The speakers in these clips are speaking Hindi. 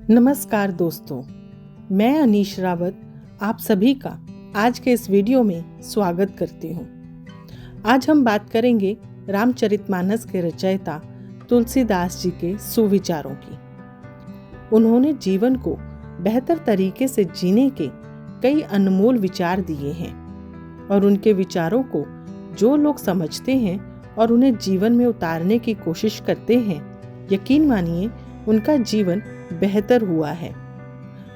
नमस्कार दोस्तों, मैं अनीश रावत आप सभी का आज के इस वीडियो में स्वागत करती हूँ। आज हम बात करेंगे रामचरितमानस के रचयिता तुलसीदास जी के सुविचारों की। उन्होंने जीवन को बेहतर तरीके से जीने के कई अनमोल विचार दिए हैं और उनके विचारों को जो लोग समझते हैं और उन्हें जीवन में उतारने की कोशिश करते हैं, यकीन मानिए उनका जीवन बेहतर हुआ है।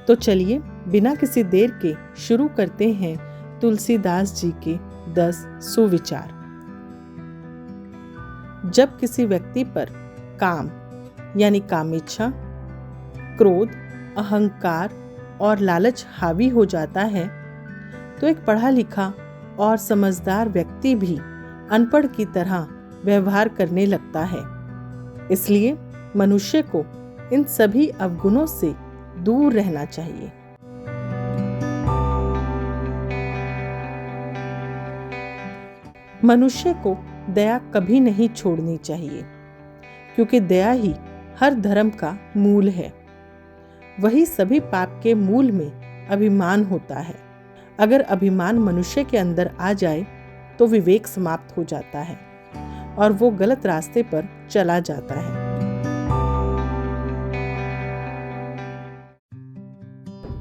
तो चलिए बिना किसी देर के शुरू करते हैं तुलसीदास जी के 10 सुविचार। जब किसी व्यक्ति पर काम यानी कामेच्छा, क्रोध, अहंकार और लालच हावी हो जाता है तो एक पढ़ा लिखा और समझदार व्यक्ति भी अनपढ़ की तरह व्यवहार करने लगता है। इसलिए मनुष्य को इन सभी अवगुणों से दूर रहना चाहिए। मनुष्य को दया कभी नहीं छोड़नी चाहिए, क्योंकि दया ही हर धर्म का मूल है। वही सभी पाप के मूल में अभिमान होता है। अगर अभिमान मनुष्य के अंदर आ जाए तो विवेक समाप्त हो जाता है और वो गलत रास्ते पर चला जाता है।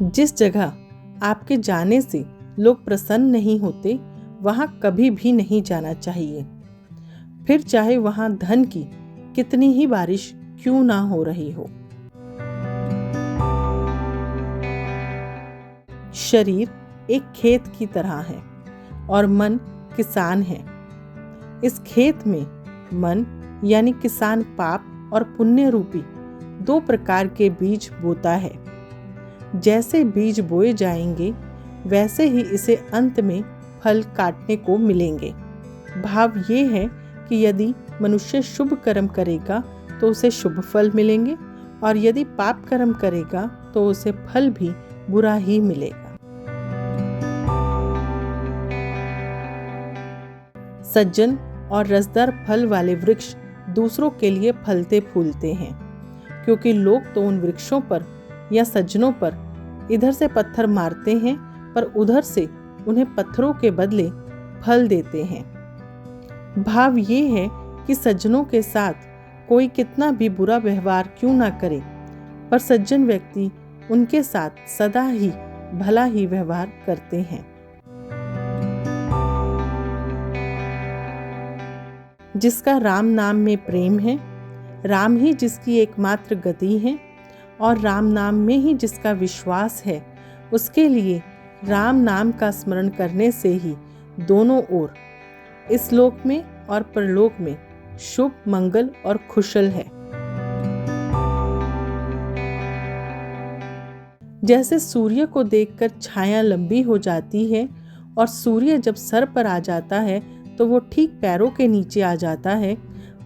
जिस जगह आपके जाने से लोग प्रसन्न नहीं होते, वहां कभी भी नहीं जाना चाहिए, फिर चाहे वहां धन की कितनी ही बारिश क्यों ना हो रही हो। शरीर एक खेत की तरह है और मन किसान है। इस खेत में मन यानी किसान पाप और पुण्य रूपी 2 प्रकार के बीज बोता है। जैसे बीज बोए जाएंगे वैसे ही इसे अंत में फल काटने को मिलेंगे। भाव ये है कि यदि मनुष्य शुभ कर्म करेगा तो उसे शुभ फल मिलेंगे और यदि पाप कर्म करेगा तो उसे फल भी बुरा ही मिलेगा। सज्जन और रसदार फल वाले वृक्ष दूसरों के लिए फलते फूलते हैं, क्योंकि लोग तो उन वृक्षों पर या सज्जनों पर इधर से पत्थर मारते हैं पर उधर से उन्हें पत्थरों के बदले फल देते हैं। भाव ये है कि सज्जनों के साथ कोई कितना भी बुरा व्यवहार क्यों ना करे, पर सज्जन व्यक्ति उनके साथ सदा ही भला ही व्यवहार करते हैं। जिसका राम नाम में प्रेम है, राम ही जिसकी एकमात्र गति है और राम नाम में ही जिसका विश्वास है, उसके लिए राम नाम का स्मरण करने से ही दोनों ओर, इस लोक में और परलोक में शुभ, मंगल और कुशल है। जैसे सूर्य को देखकर छाया लंबी हो जाती है और सूर्य जब सर पर आ जाता है तो वो ठीक पैरों के नीचे आ जाता है,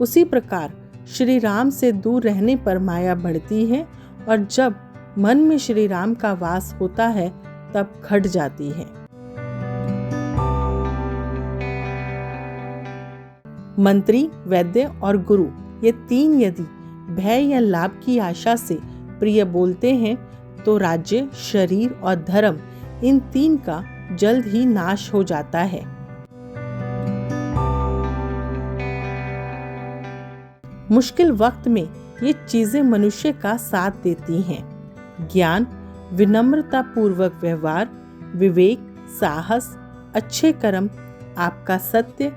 उसी प्रकार श्री राम से दूर रहने पर माया बढ़ती है और जब मन में श्री राम का वास होता है तब घट जाती है। मंत्री, वैद्य और गुरु ये 3 यदि भय या लाभ की आशा से प्रिय बोलते हैं तो राज्य, शरीर और धर्म इन 3 का जल्द ही नाश हो जाता है। मुश्किल वक्त में ये चीजें मनुष्य का साथ देती हैं। ज्ञान, विनम्रता पूर्वक व्यवहार, विवेक, साहस, अच्छे कर्म, आपका सत्य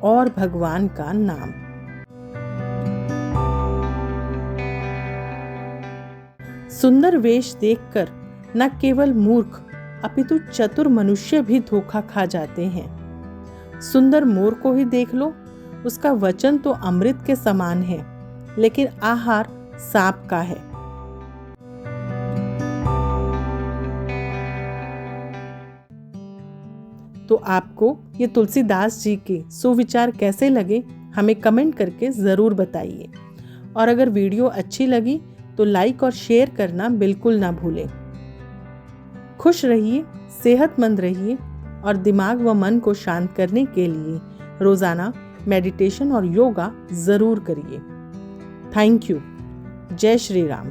और भगवान का नाम। सुंदर वेश देखकर न केवल मूर्ख अपितु चतुर मनुष्य भी धोखा खा जाते हैं। सुंदर मोर को ही देख लो, उसका वचन तो अमृत के समान है, लेकिन आहार सांप का है। तो आपको ये तुलसीदास जी के सुविचार कैसे लगे, हमें कमेंट करके ज़रूर बताइए। और अगर वीडियो अच्छी लगी तो लाइक और शेयर करना बिल्कुल ना भूलें। खुश रहिए, सेहतमंद रहिए और दिमाग व मन को शांत करने के लिए रोज़ाना मेडिटेशन और योगा ज़रूर करिए। Thank you. जय श्री राम।